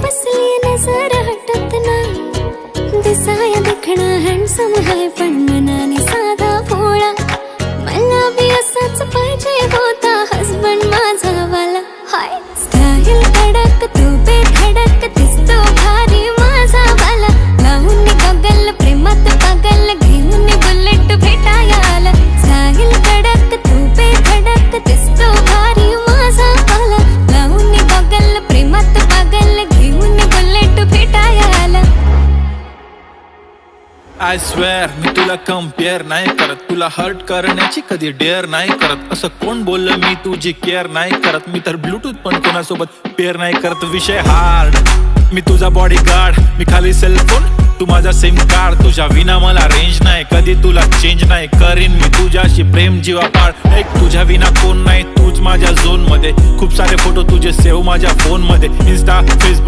बसली नजर हटत नाही, दिसाया दिखणा हँडसम है पण मनाने साधा भोळा, मला बी असाच पाहिजे होता हसबंड माझा वाला. हाय स्टाईल कडक तू बेधडक दिसतो भारी माझा वाला, लावून गगल प्रेमात पागल घेऊन बुलेट भेटाया आला. स्टाईल कडक तू बेधडक दिसतो भारी माझा वाला, लावून गगल प्रेमात पागल घेऊन बुलेट भेटाया आला. आय स्वेअर मी तुला कम्पेअर नाही करत, तुला हर्ट करण्याची कधी डेअर नाही करत. असं कोण बोललं मी तुझी केअर नाही करत, मी तर ब्लूटूथ पण कोणासोबत पेअर नाही करत. विषय हार्ड, मी तुझा बॉडी गार्ड, मी खाली सेलफोन तू माझा सिम कार्ड. तुझ्या विना मला रेंज नाही, कधी तुला चेंज नाही करीन मी तुझ्याशी प्रेम जीवापाड. एक तुझ्या विना कोण नाही, तूच माझ्या झोन मध्ये. खूप सारे फोटो तुझे सेव्ह माझ्या फोन मध्ये, इन्स्टा फेसबुक